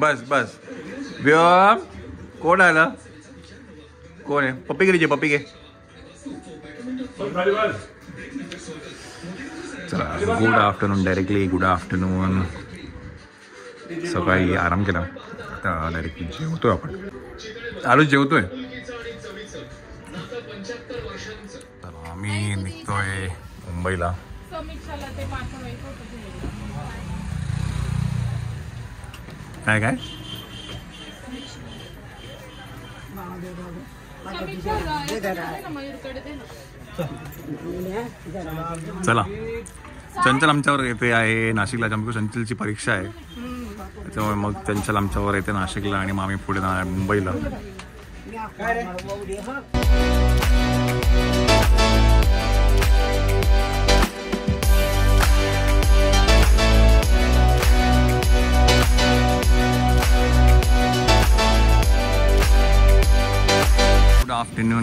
बस बस व्योम कोण आलं कोण आहे पप्पी घे पप्पी घे चला good afternoon directly good afternoon सकाळी आराम केला आता डायरेक्टली जेवतोय आपण आलो जेवतोय तर आम्ही निघतोय मुंबईला काय काय चला चंचल आमच्यावर येते आहे नाशिकला चंचलची परीक्षा आहे त्याच्यामुळे मग चंचल आमच्यावर येते नाशिकला आणि मग आम्ही पुढे जाणार मुंबईला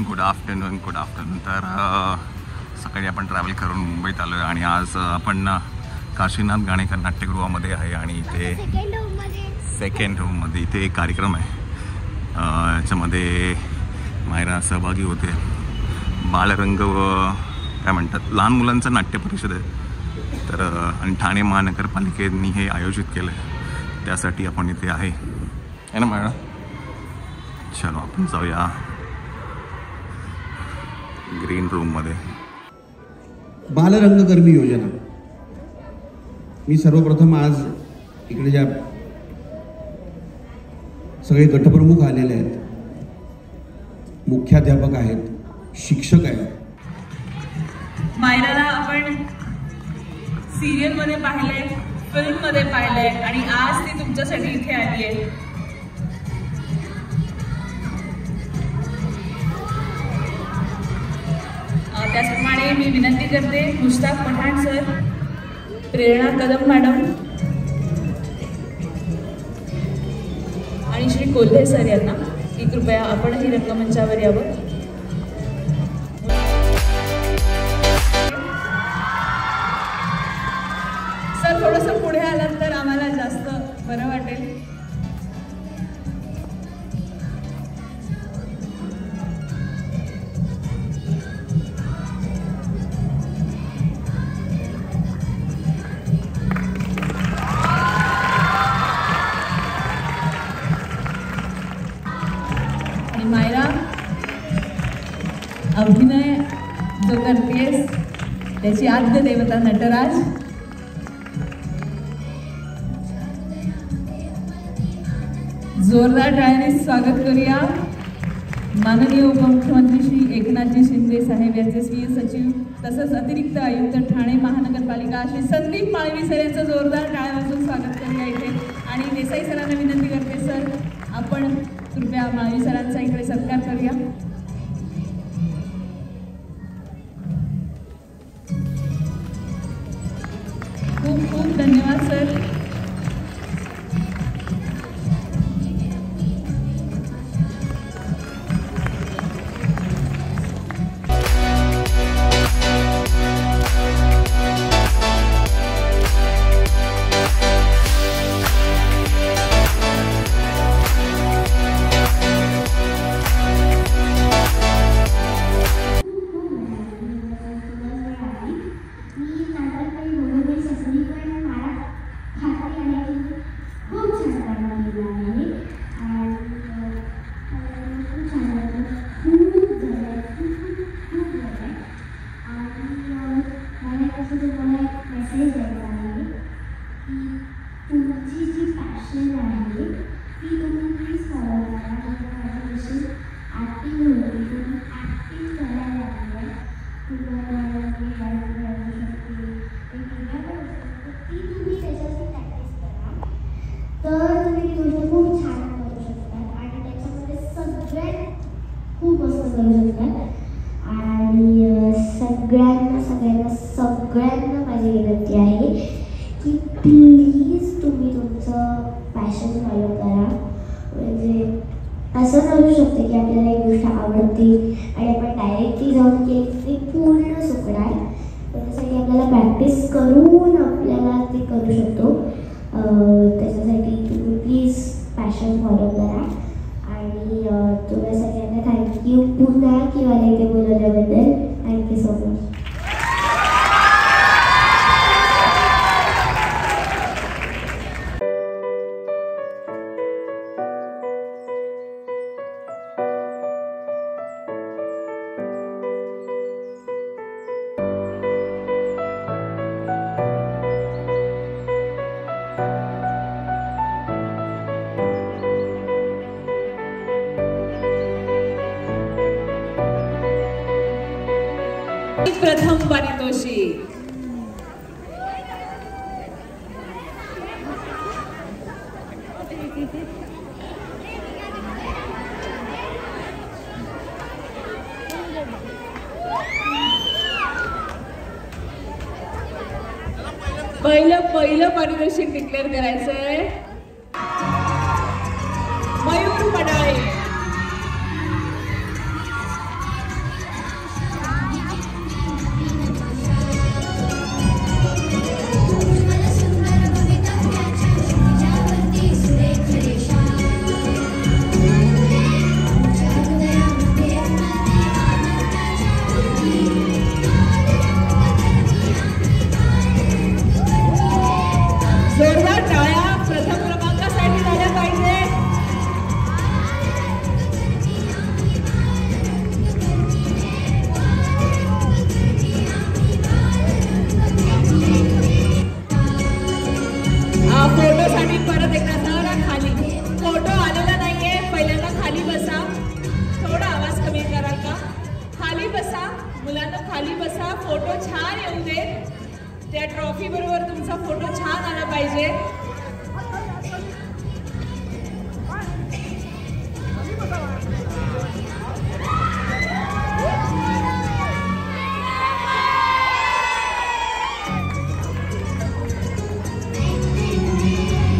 गुड आफ्टरनून तर सकाळी आपण ट्रॅव्हल करून मुंबईत आलो आहे आणि आज आपण काशीनाथ घाणेकर नाट्यगृहामध्ये आहे आणि इथे सेकंड रूममध्ये इथे एक कार्यक्रम आहे याच्यामध्ये मायरा सहभागी होते बालरंग काय म्हणतात लहान मुलांचं नाट्य परिषद आहे तर आणि ठाणे महानगरपालिकेने हे आयोजित केलं आहे त्यासाठी आपण इथे आहे ना मायरा चलो आपण जाऊया ग्रीन रूम मध्ये बालरंगकर्मी योजना मी सर्वप्रथम आज इकडे ज्या सगळे गटप्रमुख आलेले आहेत मुख्याध्यापक आहेत शिक्षक आहेत मायराला आपण सिरियल मध्ये पाहिलंय फिल्म मध्ये पाहिलंय आणि आज ती तुमच्यासाठी इथे आली आहे त्याचप्रमाणे मी विनंती करते मुश्ताक पठाण सर प्रेरणा कदम मॅडम आणि श्री कोल्हे सर यांना की कृपया आपणही रंगमंचावर यावं सर थोडंसं पुढे आलात तर आम्हाला जास्त बरं वाटेल मायरा अभिनय जो करतेस त्याची आद्य देवता नटराज जोरदार टाळ्याने स्वागत करूया माननीय उपमुख्यमंत्री श्री एकनाथजी शिंदे साहेब यांचे स्वीय सचिव तसंच अतिरिक्त आयुक्त ठाणे महानगरपालिका श्री संदीप माळवी सर यांचं जोरदार टाळ्या वाजवून स्वागत करूया इथे आणि देसाई सरांना विनंती करते सर आपण कृपया माळवी सरांचा इकडे सत्कार करूया खूप खूप धन्यवाद सर सगळ्यांना माझी विनंती आहे की प्लीज तुम्ही तुमचं पॅशन फॉलो करा म्हणजे असं नसू शकते की आपल्याला एक गोष्ट आवडते आणि आपण डायरेक्टली जाऊन केली ती पूर्ण सुकणार त्याच्यासाठी आपल्याला प्रॅक्टिस करून आपल्याला ते करू शकतो त्याच्यासाठी तुम्ही प्लीज पॅशन फॉलो करा. आणि तुम्हाला सगळ्यांना थँक्यू पुन्हा की मला इथे बोलवल्याबद्दल. Thank you so much. प्रथम पारितोषिक. पहिलं पारितोषिक डिक्लेअर करायचंय. मयूर पडाळे. जोरदार टाळ्या प्रथम क्रमांकासाठी झाल्या पाहिजे. फोटोसाठी परत एकदा जरा खाली. फोटो आलेला नाहीये. पहिल्यांदा खाली बसा. थोडा आवाज कमी कराल का? खाली बसा मुलांना, खाली बसा. फोटो छान येऊ दे. त्या ट्रॉफी बरोबर तुमचा फोटो छान आला पाहिजे.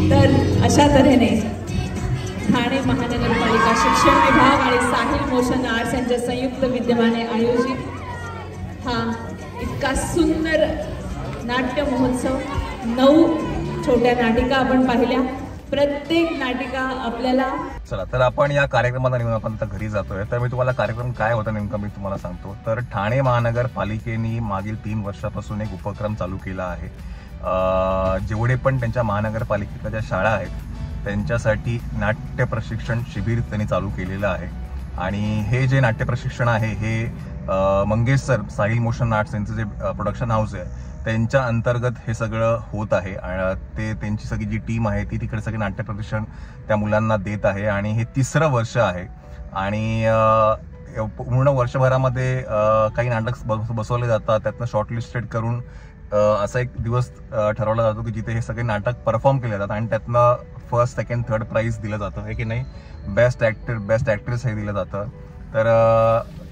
तर अशा तऱ्हेने ठाणे महानगरपालिका शिक्षण विभाग आणि साहिल मोशन आर्ट्स यांच्या संयुक्त विद्यमाने आयोजित हा इतका सुंदर नाट्य महोत्सव. 9 छोट्या नाटिका आपण पाहिल्या. प्रत्येक नाटिका आपल्याला. चला तर आपण या कार्यक्रमाला निघून आपण आता घरी जातोय. तर मी तुम्हाला कार्यक्रम काय होता नेमका मी तुम्हाला सांगतो. तर ठाणे महानगरपालिकेने मागील 3 वर्षापासून एक उपक्रम चालू केला आहे. जेवढे पण त्यांच्या महानगरपालिकेच्या ज्या शाळा आहेत त्यांच्यासाठी नाट्य प्रशिक्षण शिबिर त्यांनी चालू केलेलं आहे. आणि हे जे नाट्य प्रशिक्षण आहे हे Mangesh sir Sahil motion arts यांचं जे प्रोडक्शन हाऊस आहे त्यांच्या अंतर्गत हे सगळं होत आहे. ते त्यांची सगळी जी टीम आहे ती तिकडे सगळे नाट्य प्रशिक्षण त्या मुलांना देत आहे. आणि हे 3रं वर्ष आहे. आणि पूर्ण वर्षभरामध्ये काही नाटक बसवले जातात. त्यातनं शॉर्टलिस्टेड करून असा एक दिवस ठरवला जातो की जिथे हे सगळे नाटक परफॉर्म केले जातात. आणि त्यातनं फर्स्ट, सेकंड, थर्ड प्राइज दिलं जातं. हे की नाही, बेस्ट ॲक्टर, बेस्ट ॲक्ट्रेस हे दिलं जातं. तर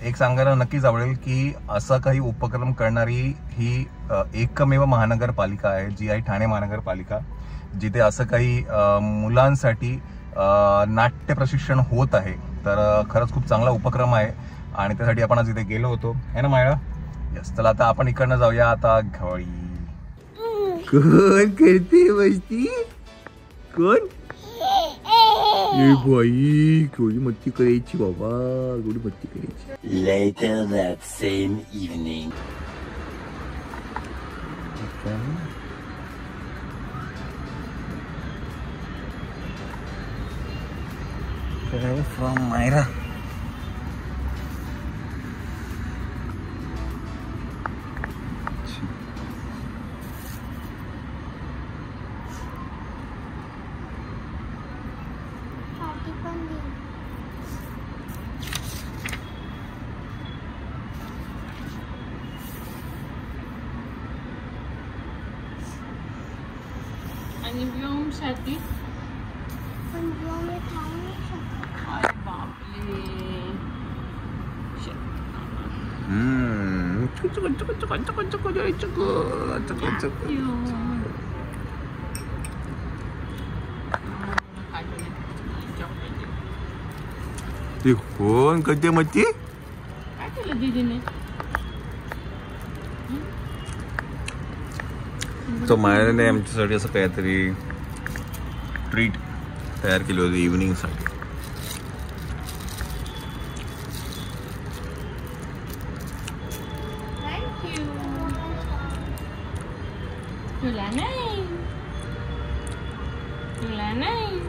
एक सांगायला नक्कीच आवडेल की असा काही उपक्रम करणारी ही एकमेव महानगरपालिका आहे जी आहे ठाणे महानगरपालिका, जिथे असं काही मुलांसाठी नाट्य प्रशिक्षण होत आहे. तर खरंच खूप चांगला उपक्रम आहे आणि त्यासाठी आपण आज इथे गेलो होतो है ना माया. यस, तर आता आपण इकडनं जाऊया आता घरी. कोण करते मस्ती? कोण? ये बाई केवढी मस्ती करायची बाबा, केवढी मस्ती करायची. Later that same evening. From Myra. आणि व्योमसाठी पण व्योम हे खाऊ नाही शकत. अरे बापरे. ते कोण करते मस्ती? काय केलं दीदीने? तो मायाने आमच्यासाठी असं काहीतरी ट्रीट तयार केली होती इव्हिनिंगसाठी. तुला नाही, तुला नाही.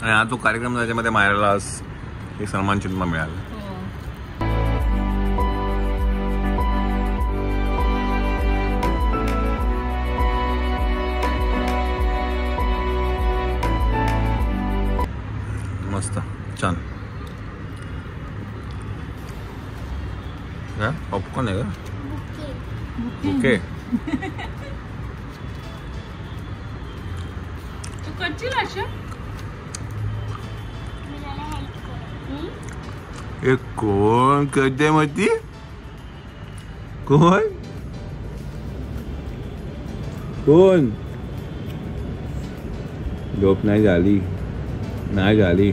आणि हा जो कार्यक्रम त्याच्यामध्ये मायराला आज हे सन्मान चिन्ह मिळालं. मस्त छान. काय पॉपकॉर्न आहे का? ओके. तू करशील अशा? हे कोण करते मग ती? कोण कोण? झोप नाही झाली, नाही झाली.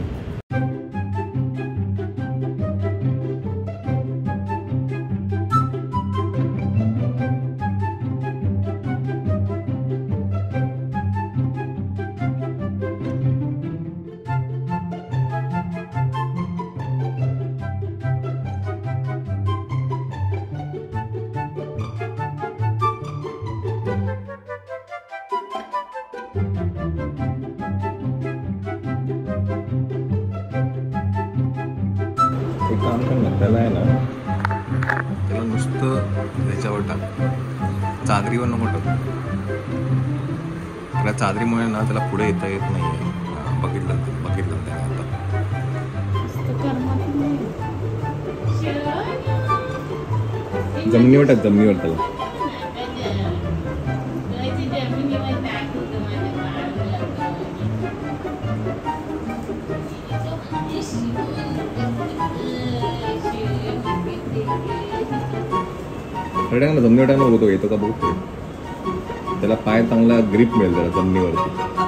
एक काम कर ना, त्याला आहे ना, त्याला नुसतं ह्याच्यावर टाक, चादरीवर नको टाकू. त्याला चादरीमुळे ना त्याला पुढे येता येत नाही आहे. बघितलं त्याने आता. जमिनीवर टाक, जमिनीवर त्याला. जमिनीवर टाकणं बघतो येतो का बघतो. त्याला पाय चांगला ग्रिप मिळेल त्याला जमिनीवरती.